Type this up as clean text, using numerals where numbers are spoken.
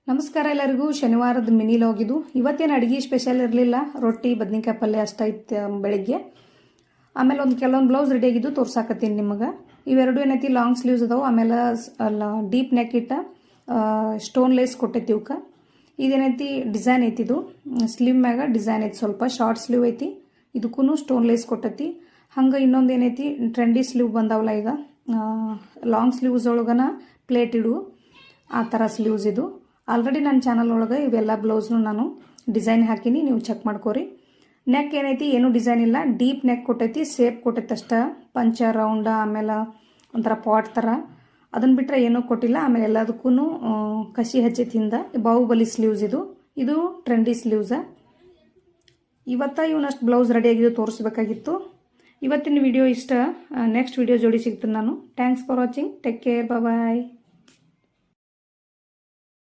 ನಮಸ್ಕಾರ ಎಲ್ಲರಿಗೂ. ಶನಿವಾರದ mini log ಇದು. ಇವತ್ತೇನು ಅಡುಗೆ ಸ್ಪೆಷಲ್ ಇರಲಿಲ್ಲ, ರೊಟ್ಟಿ ಬದ್ನಿಕಾಯಿ ಪಲ್ಯ ಅಷ್ಟೈತೆ ಬೆಳಿಗ್ಗೆ. ಆಮೇಲೆ ಕೆಲವೊಂದು ಬ್ಲೌಸ್ ರೆಡಿ ಆಗಿದ್ದು ತೋರ್ಸಾಕತ್ತೀನಿ ನಿಮಗೆ. ಇವೆರಡು ಏನೈತಿ ಲಾಂಗ್ ಸ್ಲೀವ್ಸ್ ಅದಾವೆ. ಆಮೇಲೆ ಡೀಪ್ ನೆಕ್ ಇಟ್ಟ ಸ್ಟೋನ್ ಲೇಸ್ ಕೊಟ್ಟೈತಿ ಇವಕ್ಕೆ. ಇದೇನೈತಿ ಡಿಸೈನ್ ಐತಿ, ಇದು ಸ್ಲೀವ್ ಮ್ಯಾಗ ಡಿಸೈನ್ ಐತಿ, ಸ್ವಲ್ಪ ಶಾರ್ಟ್ ಸ್ಲೀವ್ ಐತಿ. ಇದಕ್ಕೂ ಸ್ಟೋನ್ ಲೇಸ್ ಕೊಟ್ಟೈತಿ. ಹಂಗೆ ಇನ್ನೊಂದು ಏನೈತಿ ಟ್ರೆಂಡಿ ಸ್ಲೀವ್ ಬಂದಾವಲ್ಲ ಈಗ, ಲಾಂಗ್ ಸ್ಲೀವ್ಸ್ ಒಳಗನ ಪ್ಲೇಟ್ ಇಡು ಆ ಥರ ಸ್ಲೀವ್ಸ್ ಇದು. ಆಲ್ರೆಡಿ ನನ್ನ ಚಾನಲ್ ಒಳಗೆ ಇವೆಲ್ಲ ಬ್ಲೌಸ್ನು ನಾನು ಡಿಸೈನ್ ಹಾಕಿನಿ, ನೀವು ಚೆಕ್ ಮಾಡ್ಕೋರಿ. ನೆಕ್ ಏನೈತಿ ಏನು ಡಿಸೈನ್ ಇಲ್ಲ, ಡೀಪ್ ನೆಕ್ ಕೊಟ್ಟೈತಿ, ಸೇಪ್ ಕೊಟ್ಟೈತಿ ಅಷ್ಟೇ, ಪಂಚ ರೌಂಡ, ಆಮೇಲೆ ಒಂಥರ ಪಾಟ್ ಥರ. ಅದನ್ನು ಬಿಟ್ಟರೆ ಏನೂ ಕೊಟ್ಟಿಲ್ಲ. ಆಮೇಲೆ ಎಲ್ಲದಕ್ಕೂ ಕಸಿ ಹಚ್ಚೈತಿ ಹಿಂದ. ಬಾಹುಬಲಿ ಸ್ಲೀವ್ಸ್ ಇದು ಟ್ರೆಂಡಿ ಸ್ಲೀವ್ಸ. ಇವನ್ನಷ್ಟು ಬ್ಲೌಸ್ ರೆಡಿ ಆಗಿದ್ದು ತೋರಿಸ್ಬೇಕಾಗಿತ್ತು. ಇವತ್ತಿನ ವಿಡಿಯೋ ಇಷ್ಟ. ನೆಕ್ಸ್ಟ್ ವಿಡಿಯೋ ಜೋಡಿ ಸಿಗ್ತೀನಿ ನಾನು. Thanks for watching. Take care. Bye.